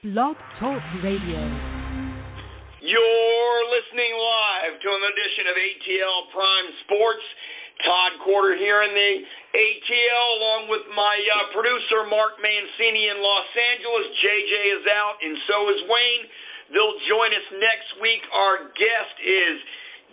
Blog Talk Radio. You're listening live to an edition of ATL Prime Sports. Todd Corder here in the ATL, along with my producer, Mark Mancini in Los Angeles. JJ is out, and so is Wayne. They'll join us next week. Our guest is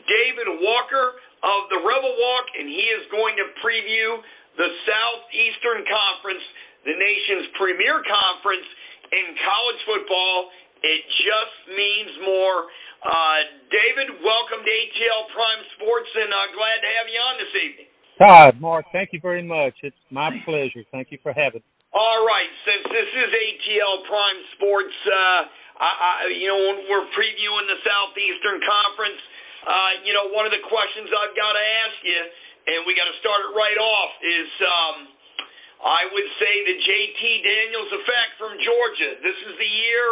David Walker of the Rebel Walk, and he is going to preview the Southeastern Conference, the nation's premier conference in college football. It just means more. David, welcome to ATL Prime Sports, and glad to have you on this evening. Todd, Mark, thank you very much. It's my pleasure. Thank you for having me. All right, since this is ATL Prime Sports, when we're previewing the Southeastern Conference, one of the questions I've got to ask you, and we got to start it right off, is I would say the JT Daniels effect from Georgia. This is the year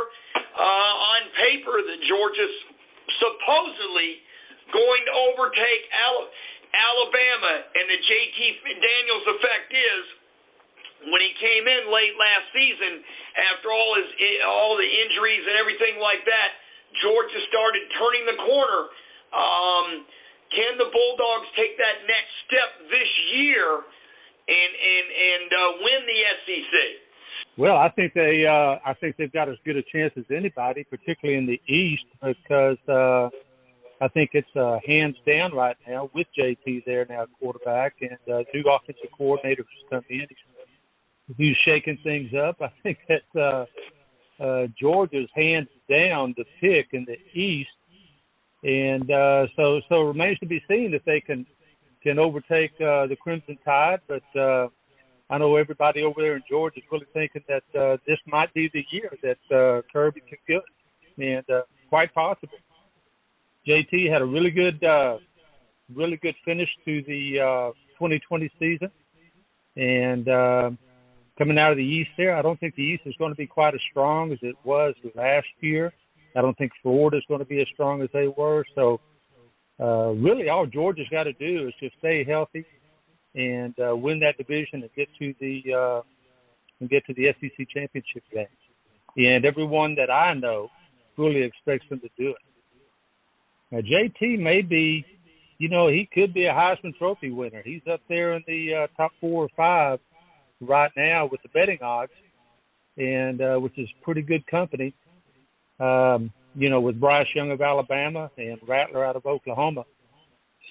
on paper that Georgia's supposedly going to overtake Alabama, and the JT Daniels effect is when he came in late last season after all the injuries and everything like that, Georgia started turning the corner. Can the Bulldogs take that next step this year and win the SEC? Well, I think they've got as good a chance as anybody, particularly in the East, because I think it's hands down right now with JT there now, quarterback, and new offensive coordinator who's come in. He's shaking things up. I think that Georgia's hands down the pick in the East, and so it remains to be seen if they can overtake the Crimson Tide. But I know everybody over there in Georgia is really thinking that this might be the year that Kirby can get, and quite possible. JT had a really good finish to the 2020 season, and coming out of the East there, I don't think the East is going to be quite as strong as it was last year. I don't think Florida is going to be as strong as they were. So really all Georgia's got to do is just stay healthy and win that division and get to the SEC championship game. And everyone that I know fully expects them to do it. Now, JT may be, he could be a Heisman Trophy winner. He's up there in the top 4 or 5 right now with the betting odds, and which is pretty good company, with Bryce Young of Alabama and Rattler out of Oklahoma.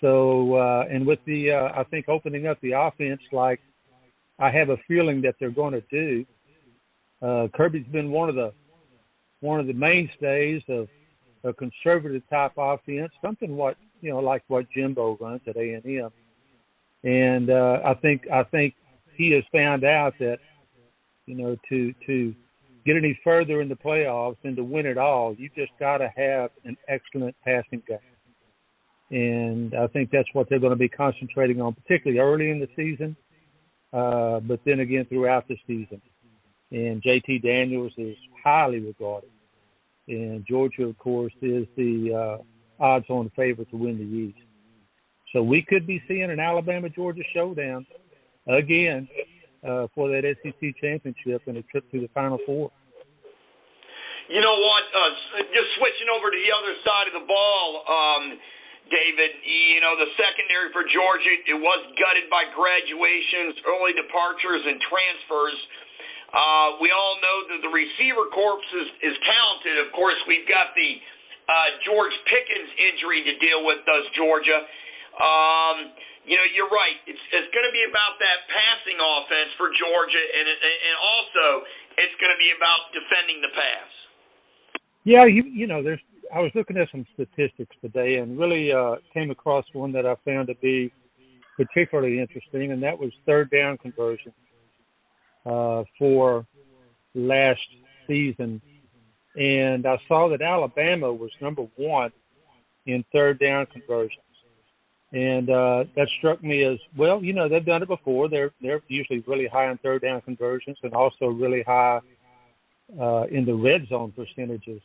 So, and with the, I think, opening up the offense like I have a feeling that they're going to do, Kirby's been one of the mainstays of a conservative type offense, something like what Jimbo runs at A&M. And I think he has found out that, to get any further in the playoffs and to win it all, you just got to have an excellent passing game. And I think that's what they're going to be concentrating on, particularly early in the season, but then again throughout the season. And JT Daniels is highly regarded. And Georgia, of course, is the odds-on favorite to win the East. So we could be seeing an Alabama-Georgia showdown again for that SEC championship and a trip to the Final Four. You know what? Just switching over to the other side of the ball, David, the secondary for Georgia, it was gutted by graduations, early departures, and transfers. We all know that the receiver corps is talented. Of course, we've got the George Pickens injury to deal with, does Georgia. You're right. It's going to be about that passing offense for Georgia, and also it's going to be about defending the pass. Yeah, I was looking at some statistics today and really came across one that I found to be particularly interesting, and that was third down conversion for last season. And I saw that Alabama was number 1 in third down conversions. And that struck me as, well, they've done it before. They're usually really high in third down conversions and also really high in the red zone percentages.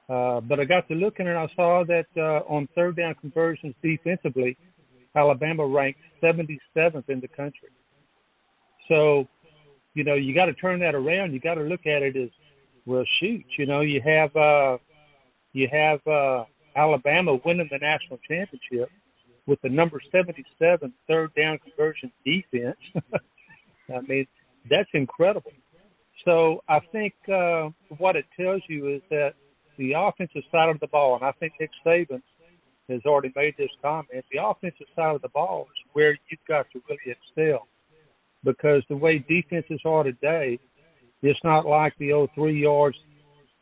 But I got to looking and I saw that on third down conversions defensively, Alabama ranked 77th in the country. So, you got to turn that around. You got to look at it as Well, shoot, you have Alabama winning the national championship with the number 77 third down conversion defense. I mean, that's incredible. So I think what it tells you is that the offensive side of the ball, and I think Nick Saban has already made this comment, the offensive side of the ball is where you've got to really excel, because the way defenses are today, it's not like the old 3 yards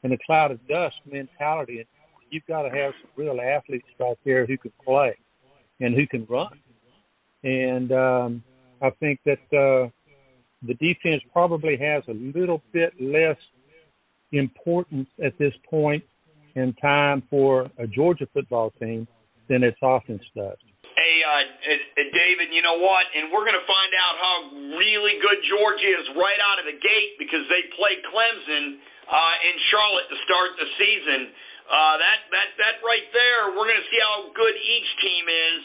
and a cloud of dust mentality. You've got to have some real athletes right there who can play and who can run. And I think that the defense probably has a little bit less importance at this point in time for a Georgia football team than its offense does. Hey, David, you know what? And we're going to find out how really good Georgia is right out of the gate, because they play Clemson in Charlotte to start the season. That right there, we're going to see how good each team is,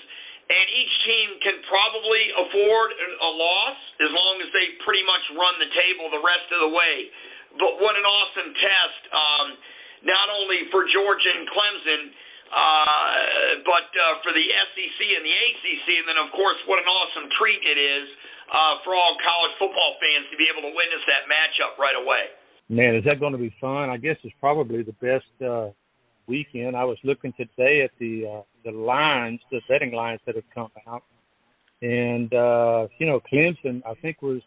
and each team can probably afford a loss as long as they pretty much run the table the rest of the way. But what an awesome test, not only for Georgia and Clemson, but for the SEC and the ACC, and then, of course, what an awesome treat it is for all college football fans to be able to witness that matchup right away. Man, is that going to be fun? I guess it's probably the best weekend. I was looking today at the lines, the betting lines that have come out, and Clemson, I think, was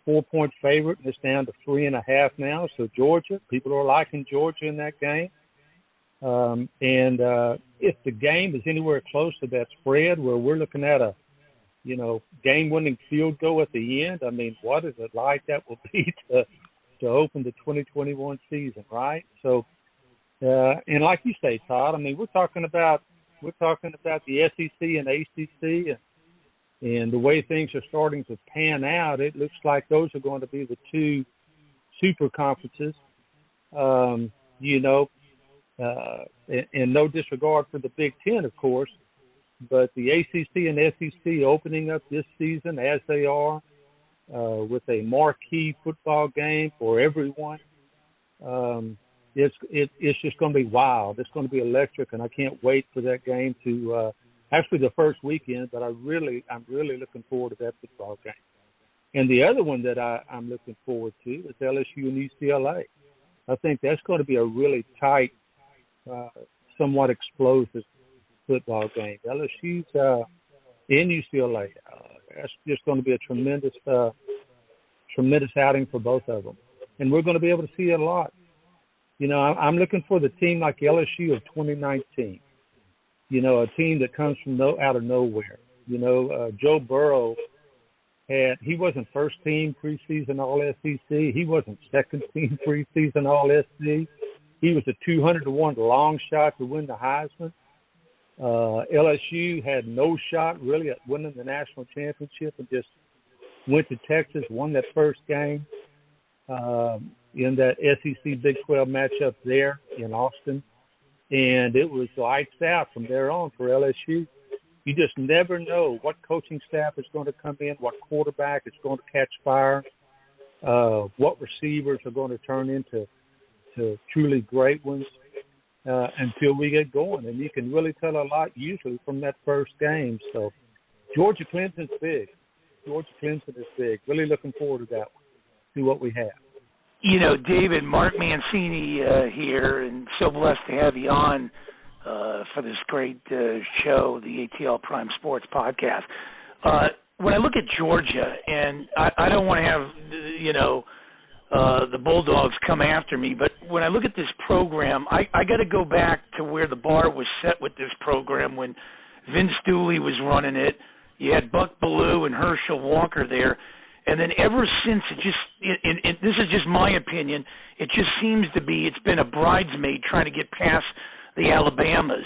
4-point favorite, and it's down to 3.5 now. So Georgia, people are liking Georgia in that game. And if the game is anywhere close to that spread where we're looking at a, game-winning field goal at the end, I mean, what is it like that will be to open the 2021 season, right? So, and like you say, Todd, I mean, we're talking about the SEC and ACC, and the way things are starting to pan out, it looks like those are going to be the two super conferences. And no disregard for the Big Ten, of course, but the ACC and SEC opening up this season as they are, with a marquee football game for everyone, it's just going to be wild. It's going to be electric, and I can't wait for that game to actually the first weekend. But I'm really looking forward to that football game. And the other one that I'm looking forward to is LSU and UCLA. I think that's going to be a really tight, somewhat explosive football game. LSU's in UCLA. That's just going to be a tremendous outing for both of them, and we're going to be able to see it a lot. I'm looking for the team like LSU of 2019. A team that comes from out of nowhere. Joe Burrow he wasn't first team preseason All SEC. He wasn't second team preseason All SEC. He was a 200-1 long shot to win the Heisman. LSU had no shot really at winning the national championship, and just went to Texas, won that first game in that SEC Big 12 matchup there in Austin. And it was lights out from there on for LSU. You just never know what coaching staff is going to come in, what quarterback is going to catch fire, what receivers are going to turn into truly great ones until we get going. And you can really tell a lot usually from that first game. So Georgia Clemson's big. Georgia Clemson is big. Really looking forward to that one. See what we have. David, Mark Mancini here, and so blessed to have you on for this great show, the ATL Prime Sports Podcast. When I look at Georgia, and I don't want to have, the Bulldogs come after me, but when I look at this program, I got to go back to where the bar was set with this program when Vince Dooley was running it. You had Buck Bellew and Herschel Walker there. And then ever since, this is just my opinion, it just seems to be it's been a bridesmaid trying to get past the Alabamas.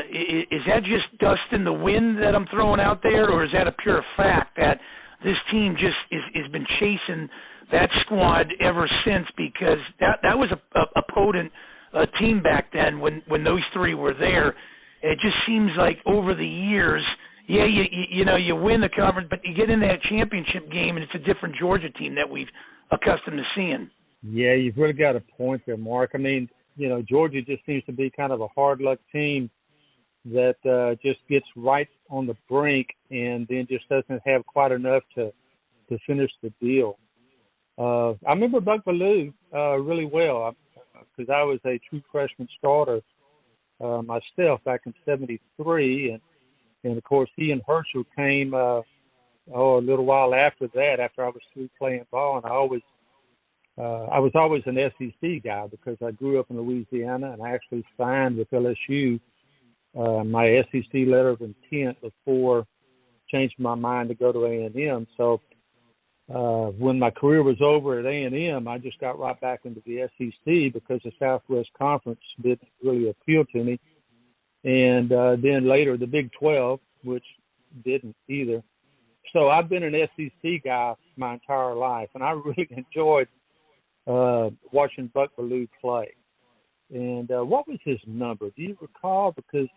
Is that just dust in the wind that I'm throwing out there, or is that a pure fact that this team just has been chasing that squad ever since? Because that was a potent team back then when those three were there. It just seems like over the years, yeah, you win the conference, but you get in that championship game, and it's a different Georgia team that we've accustomed to seeing. Yeah, you've really got a point there, Mark. I mean, Georgia just seems to be kind of a hard luck team that just gets right on the brink and then just doesn't have quite enough to finish the deal. I remember Buck Bellew really well because I was a true freshman starter myself back in '73, and of course he and Herschel came a little while after that, after I was through playing ball, and I was always an SEC guy because I grew up in Louisiana, and I actually signed with LSU my SEC letter of intent before changing my mind to go to A&M. So when my career was over at A&M, I just got right back into the SEC because the Southwest Conference didn't really appeal to me. And then later the Big 12, which didn't either. So I've been an SEC guy my entire life, and I really enjoyed watching Buck Bellew play. And what was his number? Do you recall? Because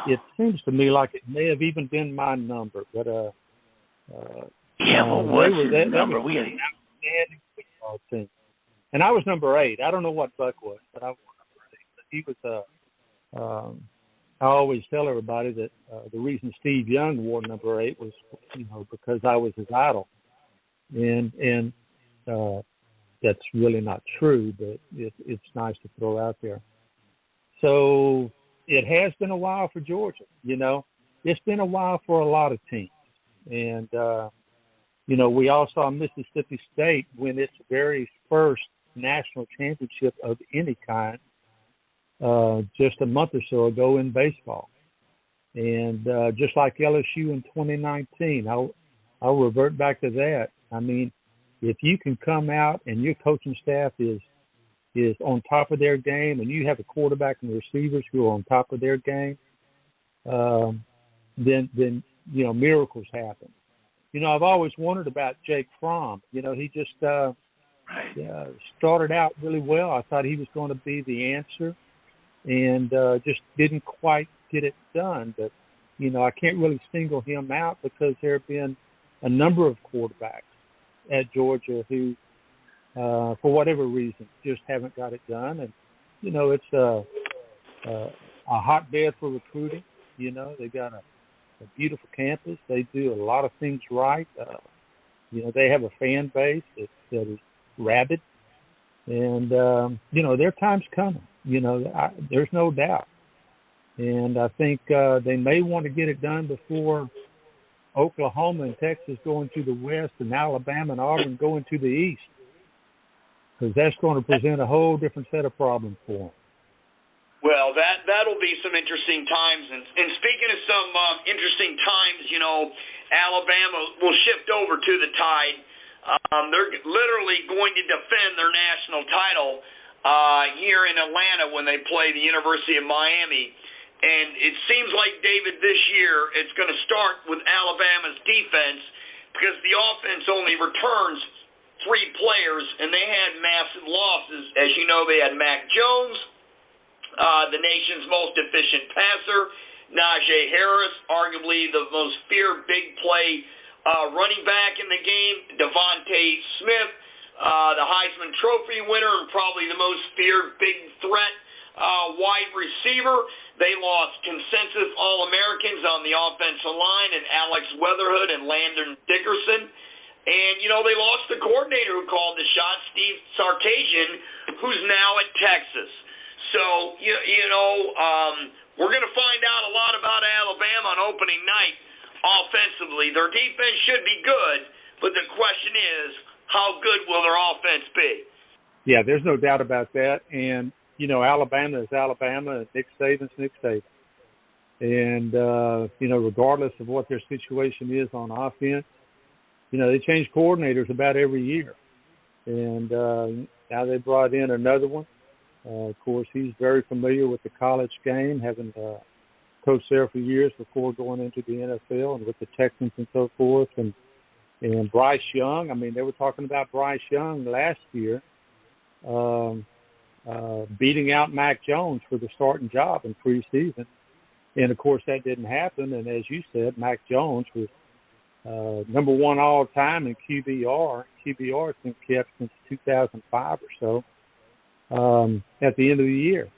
it seems to me like it may have even been my number. But what was his number? We had outstanding football team. And I was number 8. I don't know what Buck was, but I was number 8. But he was I always tell everybody that the reason Steve Young wore number 8 was, because I was his idol. And that's really not true, but it's nice to throw out there. So it has been a while for Georgia. It's been a while for a lot of teams. And, we all saw Mississippi State win its very first national championship of any kind just a month or so ago in baseball. And just like LSU in 2019, I'll revert back to that. I mean, if you can come out and your coaching staff is on top of their game, and you have a quarterback and receivers who are on top of their game, then miracles happen. I've always wondered about Jake Fromm. He just started out really well. I thought he was going to be the answer, and just didn't quite get it done. But I can't really single him out because there have been a number of quarterbacks at Georgia who, for whatever reason, just haven't got it done. And, it's a hotbed for recruiting. They got a beautiful campus. They do a lot of things right. They have a fan base that is rabid. And, their time's coming. There's no doubt. And I think they may want to get it done before Oklahoma and Texas going to the west and Alabama and Auburn going to the east, because that's going to present a whole different set of problems for them. Well, that'll be some interesting times. And speaking of some interesting times, Alabama will shift over to the Tide. They're literally going to defend their national title here in Atlanta when they play the University of Miami. And it seems like, David, this year it's going to start with Alabama's defense because the offense only returns 3 players, and they had massive losses. As you know, they had Mac Jones, the nation's most efficient passer, Najee Harris, arguably the most feared big play running back in the game, Devontae Smith, the Heisman Trophy winner and probably the most feared big threat wide receiver. They lost consensus All-Americans on the offensive line and Alex Weatherhood and Landon Dickerson. And, they lost the coordinator who called the shot, Steve Sarkisian, who's now at Texas. So, we're going to find out a lot about Alabama on opening night offensively. Their defense should be good, but the question is, how good will their offense be? Yeah, there's no doubt about that. And, Alabama is Alabama, and Nick Saban's Nick Saban. And, regardless of what their situation is on offense, they change coordinators about every year. And now they brought in another one. Of course, he's very familiar with the college game, having coached there for years before going into the NFL and with the Texans and so forth. And Bryce Young, they were talking about Bryce Young last year beating out Mac Jones for the starting job in preseason. And, of course, that didn't happen. And as you said, Mac Jones was number one all time in QBR. QBR has been kept since 2005 or so at the end of the year,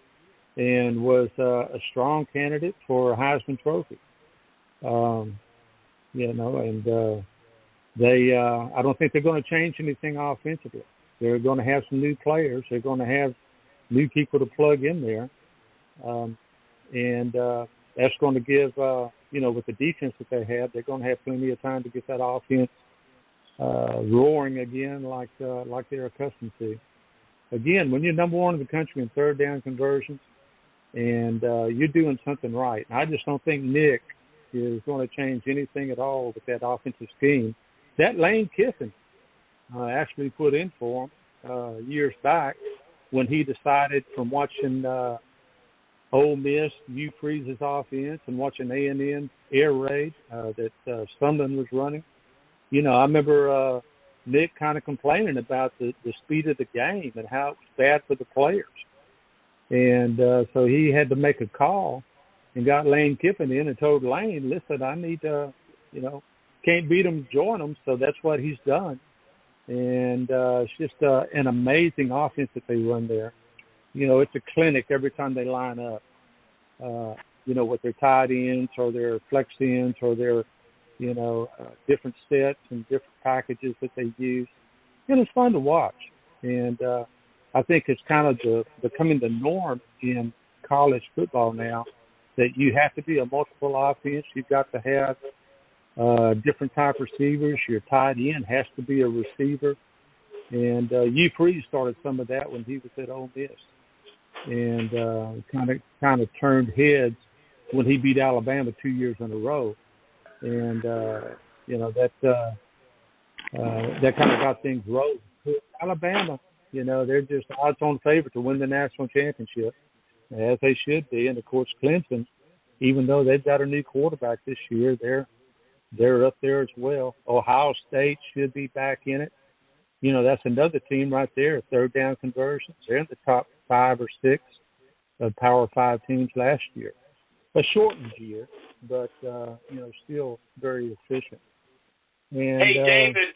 and was a strong candidate for a Heisman Trophy. I don't think they're going to change anything offensively. They're going to have some new players. They're going to have new people to plug in there. That's going to give, with the defense that they have, they're going to have plenty of time to get that offense roaring again like they're accustomed to. Again, when you're number one in the country in third down conversions and you're doing something right, and I just don't think Nick is going to change anything at all with that offensive scheme that Lane Kiffin actually put in for him years back when he decided from watching Ole Miss, Hugh Freeze's offense, and watching A&M air raid that Sunderland was running. I remember Nick kind of complaining about the speed of the game and how it was bad for the players. And so he had to make a call and got Lane Kiffin in and told Lane, listen, I need to, can't beat them, join them. So that's what he's done. And it's just an amazing offense that they run there. It's a clinic every time they line up, with their tight ends or their flex ends or their, different sets and different packages that they use. And it's fun to watch. And I think it's kind of becoming the norm in college football now that you have to be a multiple offense. You've got to have different type receivers. Your tight end has to be a receiver. And Hugh Freeze started some of that when he was at Ole Miss. And kind of turned heads when he beat Alabama 2 years in a row. And, that kind of got things rolling. Alabama, they're just odds-on favorite to win the national championship, as they should be. And, of course, Clemson, even though they've got a new quarterback this year, they're up there as well. Ohio State should be back in it. That's another team right there, third down conversions. They're in the top 5 or 6 of Power 5 teams last year. A shortened year, but, still very efficient. And, hey, David,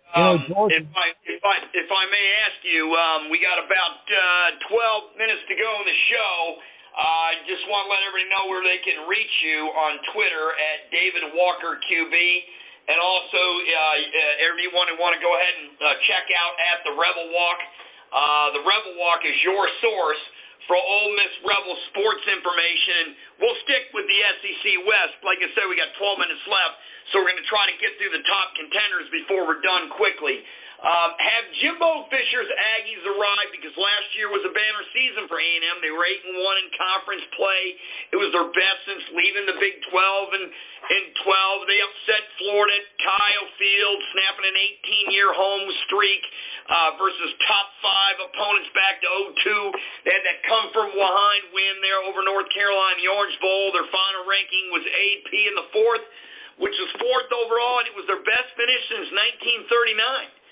Georgia, if I may ask you, we got about 12 minutes to go in the show. I just want to let everybody know where they can reach you on Twitter at David Walker QB. And also, everyone who want to go ahead and check out at the Rebel Walk. The Rebel Walk is your source for Ole Miss Rebel sports information. And we'll stick with the SEC West. Like I said, we got 12 minutes left, so we're going to try to get through the top contenders before we're done quickly. Have Jimbo Fisher's Aggies arrived? Because last year was a banner season for A&M. They were 8-1 in conference play. It was their best since leaving the Big 12 in 12. They upset Florida at Kyle Field, snapping an 18-year home streak versus top 5 opponents back to 0-2. They had that come-from-behind win there over North Carolina in the Orange Bowl. Their final ranking was AP in the 4th, which was 4th overall, and it was their best finish since 1939.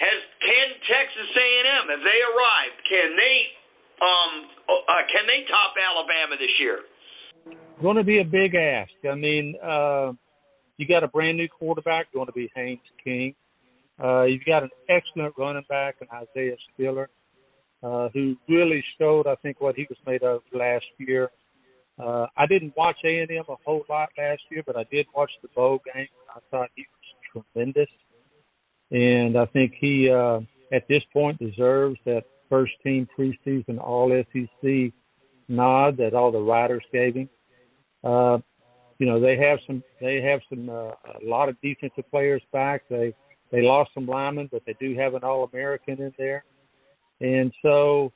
Can Texas A&M, have they arrived? Can they top Alabama this year? Going to be a big ask. I mean, you got a brand new quarterback going to be Haynes King. You've got an excellent running back in Isaiah Spiller, who really showed, I think, what he was made of last year. I didn't watch A&M a whole lot last year, but I did watch the bowl game. I thought he was tremendous. And I think he, at this point, deserves that first-team preseason All-SEC nod that all the writers gave him. They have a lot of defensive players back. They lost some linemen, but they do have an All-American in there. And so,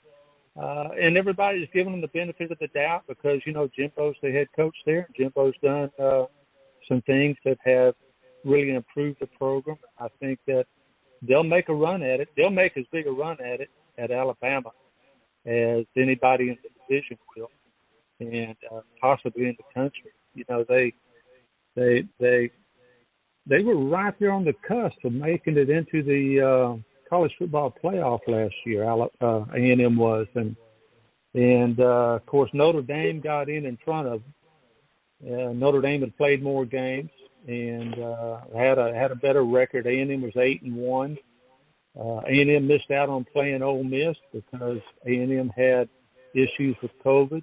and everybody's giving them the benefit of the doubt because, Jimbo's the head coach there. Jimbo's done some things that have really improved the program. I think that they'll make a run at it. They'll make as big a run at it at Alabama as anybody in the division will, and possibly in the country. They were right there on the cusp of making it into the college football playoff last year. A&M was, and of course Notre Dame got in front of them. Notre Dame had played more games, and had a better record. A&M was 8-1. A&M missed out on playing Ole Miss because A&M had issues with COVID.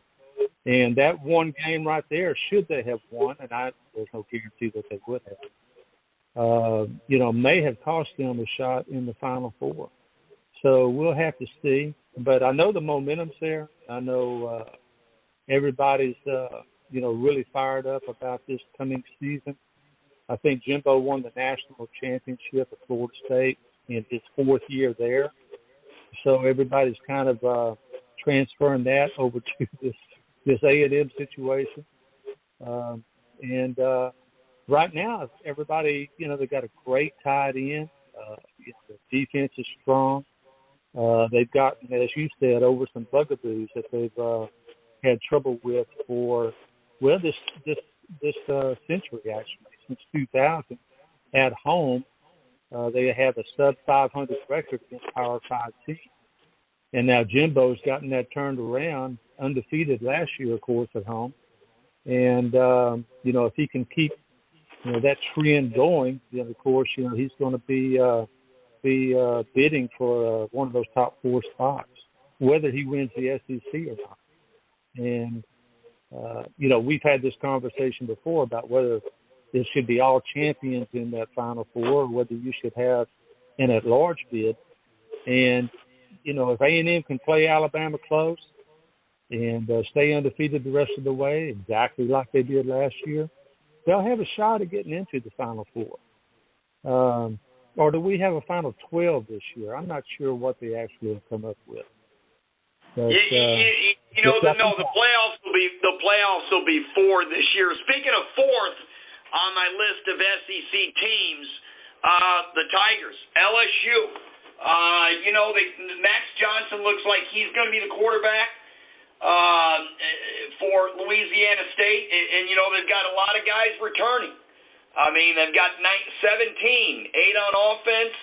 And that one game right there, should they have won, and there's no guarantee that they would have, may have cost them a shot in the Final Four. So we'll have to see. But I know the momentum's there. I know everybody's, really fired up about this coming season. I think Jimbo won the national championship at Florida State in his 4th year there. So everybody's kind of transferring that over to this A&M situation. And right now, everybody, they got a great tight end. The defense is strong. They've gotten, as you said, over some bugaboos that they've had trouble with for, this century, actually, since 2000. At home, they have a sub-500 record against Power 5 teams. And now Jimbo's gotten that turned around, undefeated last year, of course, at home. And, if he can keep, that trend going, then, of course, he's going to be bidding for one of those top 4 spots, whether he wins the SEC or not. And, we've had this conversation before about whether there should be all champions in that Final Four or whether you should have an at-large bid. And, if A&M can play Alabama close and stay undefeated the rest of the way, exactly like they did last year, they'll have a shot at getting into the Final Four. Or do we have a Final 12 this year? I'm not sure what they actually have come up with. But, the playoffs will be 4 this year. Speaking of 4th on my list of SEC teams, the Tigers, LSU. Max Johnson looks like he's going to be the quarterback for Louisiana State, and they've got a lot of guys returning. I mean, they've got 17, 8 on offense,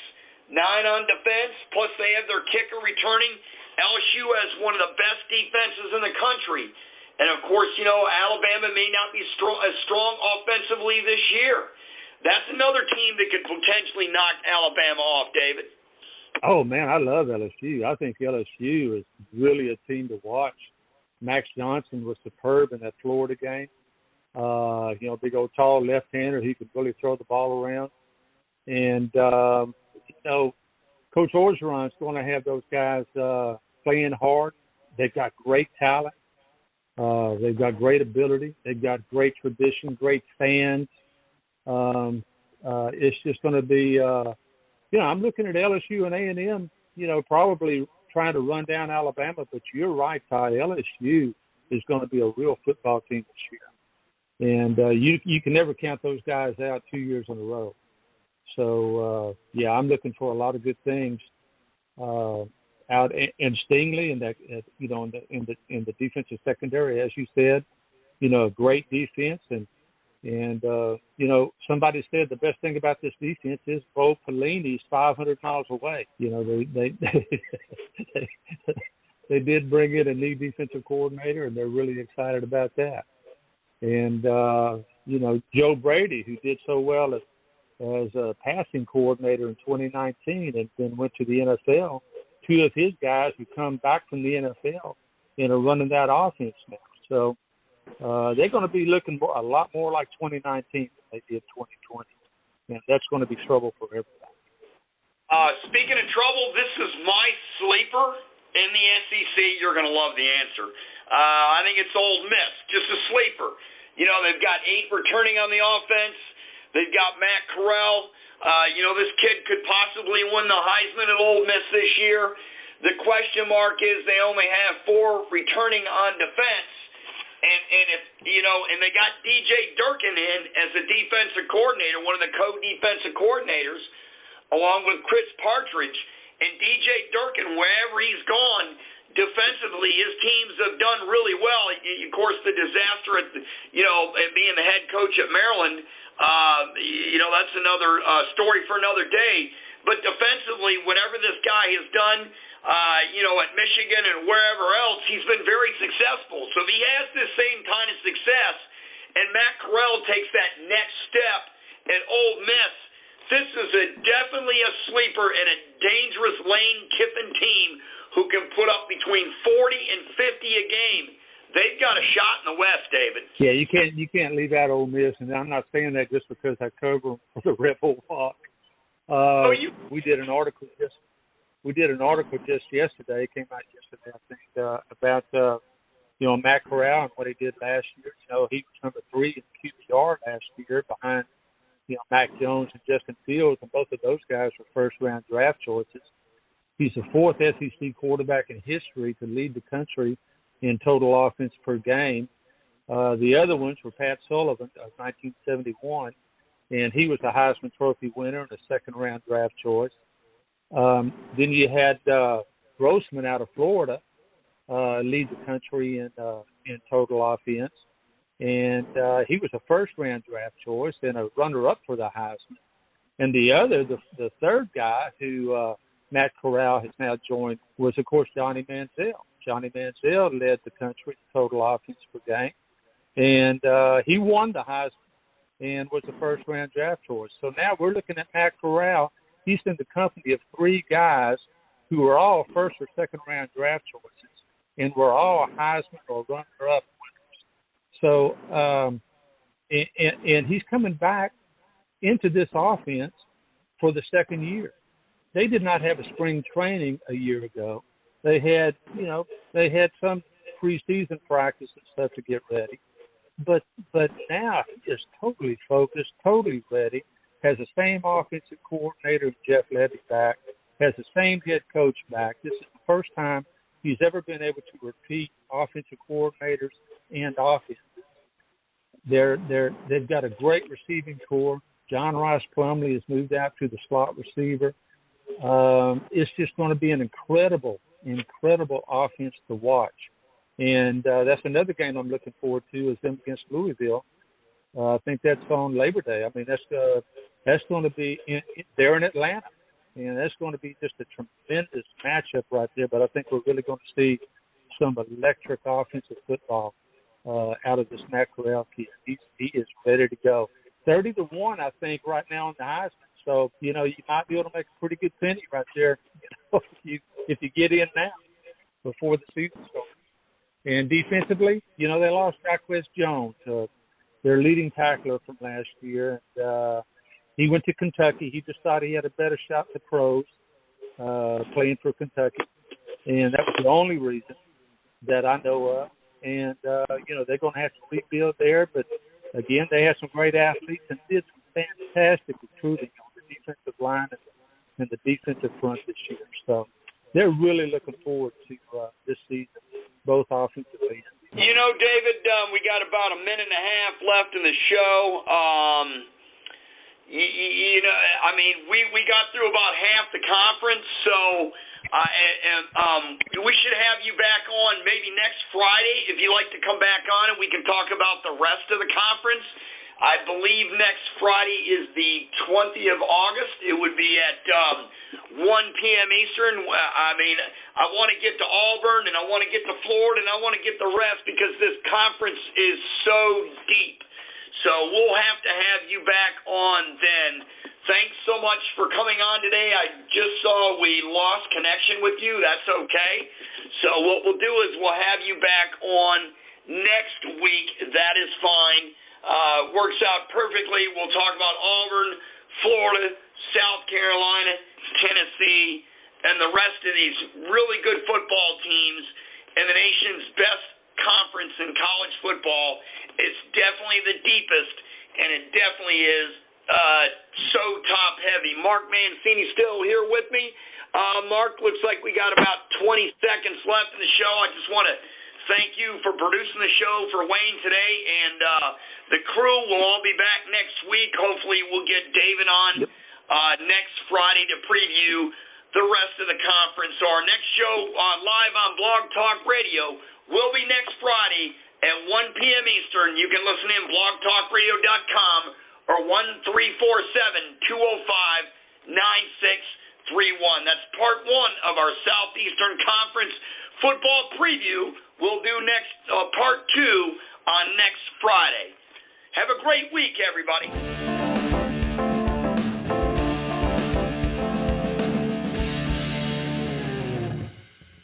9 on defense, plus they have their kicker returning. LSU has one of the best defenses in the country. And, of course, Alabama may not be as strong offensively this year. That's another team that could potentially knock Alabama off, David. Oh, man, I love LSU. I think LSU is really a team to watch. Max Johnson was superb in that Florida game. Big old tall left-hander. He could really throw the ball around. And, Coach Orgeron's going to have those guys playing hard. They've got great talent. They've got great ability. They've got great tradition, great fans. It's just going to be, I'm looking at LSU and A&M, probably trying to run down Alabama. But you're right, Ty. LSU is going to be a real football team this year. And you can never count those guys out 2 years in a row. So, I'm looking for a lot of good things out in Stingley and that, in the defensive secondary, as you said, great defense. And somebody said the best thing about this defense is Bo Pelini's 500 miles away. They did bring in a new defensive coordinator, and they're really excited about that. And, Joe Brady, who did so well as a passing coordinator in 2019 and then went to the NFL, 2 of his guys who come back from the NFL and are running that offense now. So they're going to be looking a lot more like 2019 than they did 2020. And that's going to be trouble for everybody. Speaking of trouble, this is my sleeper in the SEC. You're going to love the answer. I think it's Ole Miss, just a sleeper. They've got 8 returning on the offense. They've got Matt Corral. This kid could possibly win the Heisman at Ole Miss this year. The question mark is they only have 4 returning on defense. And if and they got DJ Durkin in as a defensive coordinator, one of the co-defensive coordinators, along with Chris Partridge. And DJ Durkin, wherever he's gone, defensively, his teams have done really well. Of course, the disaster at being the head coach at Maryland, that's another story for another day. But defensively, whatever this guy has done, at Michigan and wherever else, he's been very successful. So if he has this same kind of success, and Matt Corral takes that next step and Ole Miss. This is definitely a sleeper and a dangerous Lane Kiffin team who can put up between 40 and 50 a game. They've got a shot in the West, David. Yeah, you can't leave out Ole Miss, and I'm not saying that just because I cover them for the Rebel Hawk. We did an article just yesterday. It came out yesterday, I think, about Matt Corral and what he did last year. He was number 3 in QBR last year behind Mac Jones and Justin Fields, and both of those guys were first-round draft choices. He's the 4th SEC quarterback in history to lead the country in total offense per game. The other ones were Pat Sullivan of 1971, and he was a Heisman Trophy winner and a second-round draft choice. Then you had Grossman out of Florida lead the country in total offense. And he was a first-round draft choice and a runner-up for the Heisman. And the third guy who Matt Corral has now joined was, of course, Johnny Manziel. Johnny Manziel led the country in total offense per game. And he won the Heisman and was a first-round draft choice. So now we're looking at Matt Corral. He's in the company of 3 guys who are all first- or second-round draft choices, and we're all Heisman or runner-up. So, and he's coming back into this offense for the second year. They did not have a spring training a year ago. They had some preseason practice and stuff to get ready. But now he is totally focused, totally ready, has the same offensive coordinator, Jeff Levy, back, has the same head coach back. This is the first time he's ever been able to repeat offensive coordinators and offense. They've got a great receiving core. John Rice Plumlee has moved out to the slot receiver. It's just going to be an incredible offense to watch. And that's another game I'm looking forward to is them against Louisville. I think that's on Labor Day. I mean, that's going to be they're in Atlanta, and that's going to be just a tremendous matchup right there. But I think we're really going to see some electric offensive football out of this Matt Corral kid. He is ready to go. 30-1, I think, right now on the Heisman. So, you might be able to make a pretty good penny right there if you get in now before the season starts. And defensively, they lost Jacquez Jones, their leading tackler from last year. And, he went to Kentucky. He just thought he had a better shot at the pros playing for Kentucky. And that was the only reason that I know of. And, they're going to have to rebuild there. But, again, they have some great athletes and did some fantastic recruiting on the defensive line and the defensive front this year. So they're really looking forward to this season, both offensively. David, we got about a minute and a half left in the show. We got through about half the conference, so we should have you back on maybe next Friday if you'd like to come back on and we can talk about the rest of the conference. I believe next Friday is the 20th of August. It would be at 1 p.m. Eastern. I want to get to Auburn, and I want to get to Florida, and I want to get the rest because this conference is so deep. So we'll have to have you back on then. Thanks so much for coming on today. I just saw we lost connection with you. That's okay. So what we'll do is we'll have you back on next week. That is fine. Works out perfectly. We'll talk about Auburn, Florida, South Carolina, Tennessee, and the rest of these really good football teams in the nation's best conference in college football. It's definitely the deepest, and it definitely is so top-heavy. Mark Mancini still here with me. Mark, looks like we got about 20 seconds left in the show. I just want to thank you for producing the show for Wayne today, and the crew will all be back next week. Hopefully we'll get David on next Friday to preview the rest of the conference. So our next show live on Blog Talk Radio will be next Friday at 1 p.m. Eastern. You can listen in blogtalkradio.com or 1-347-205-9631. That's part 1 of our Southeastern Conference football preview. We'll do part 2 on next Friday. Have a great week, everybody.